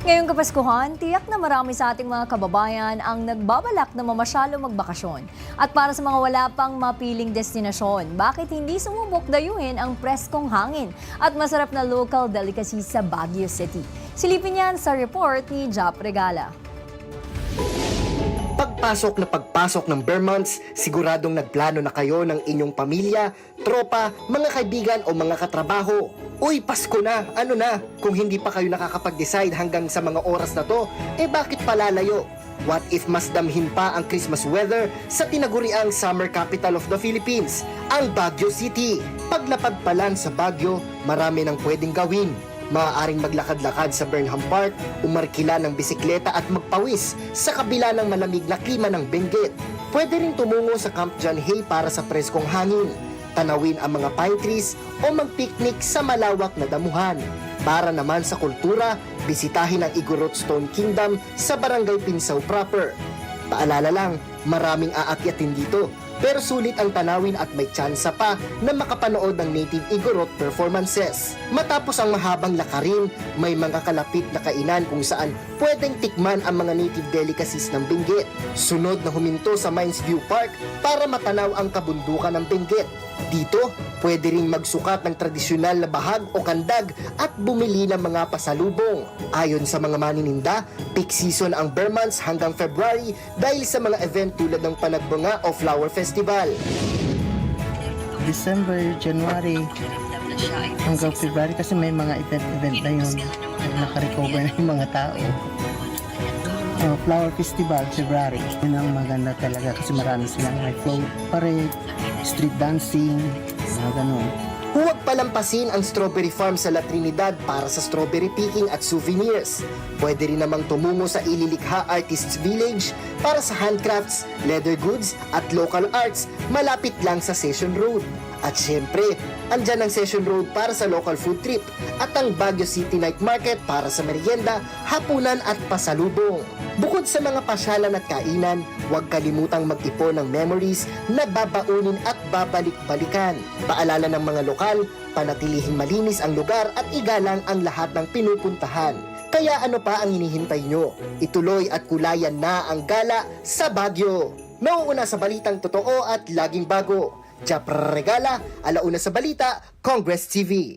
Ngayong Kapaskuhan, tiyak na marami sa ating mga kababayan ang nagbabalak na mamasyalo magbakasyon. At para sa mga wala pang mapiling destinasyon, bakit hindi sumubok dayuhin ang preskong hangin at masarap na local delicacy sa Baguio City? Silipin yan sa report ni Jap Regala. Pagpasok ng bare months, siguradong nagplano na kayo ng inyong pamilya, tropa, mga kaibigan o mga katrabaho. Uy, Pasko na, ano na? Kung hindi pa kayo nakakapag-decide hanggang sa mga oras na to, bakit palalayo? What if mas damhin pa ang Christmas weather sa tinaguriang summer capital of the Philippines, ang Baguio City? Paglapag pa lang sa Baguio, marami nang pwedeng gawin. Maaaring maglakad-lakad sa Burnham Park, umarkila ng bisikleta at magpawis sa kabila ng malamig na klima ng Benguet. Pwede ring tumungo sa Camp John Hay para sa preskong hangin, tanawin ang mga pine trees o mag-picnic sa malawak na damuhan. Para naman sa kultura, bisitahin ang Igorot Stone Kingdom sa Barangay Pinsaw proper. Paalala lang, maraming aakyatin dito, pero sulit ang tanawin at may tsansa pa na makapanood ng native Igorot performances. Matapos ang mahabang lakarin, may mga kalapit na kainan kung saan pwedeng tikman ang mga native delicacies ng Benguet. Sunod na huminto sa Mines View Park para matanaw ang kabundukan ng Benguet. Dito, pwede ring magsukat ng tradisyonal na bahag o kandag at bumili ng mga pasalubong. Ayon sa mga manininda, peak season ang bare months hanggang February dahil sa mga event tulad ng Panagbunga o Flower Festival. December, January, hanggang February kasi may mga event na yun. Nakarecover na yung mga tao. Flower Festival, February. Yun ang maganda talaga kasi marami silang may float parade, street dancing, mga ganun. Huwag palampasin ang strawberry farm sa La Trinidad para sa strawberry picking at souvenirs. Pwede rin namang tumungo sa Ililikha Artists Village para sa handcrafts, leather goods at local arts malapit lang sa Session Road. At syempre, andyan ang Session Road para sa local food trip at ang Baguio City Night Market para sa merienda, hapunan at pasalubong. Bukod sa mga pasyalan at kainan, huwag kalimutang mag-ipon ng memories na babaunin at babalik-balikan. Paalala ng mga lokal, panatilihing malinis ang lugar at igalang ang lahat ng pinupuntahan. Kaya ano pa ang hinihintay nyo? Ituloy at kulayan na ang gala sa Baguio. Nauuna sa balitang totoo at laging bago. Jap Regala, Alauna sa Balita, Congress TV.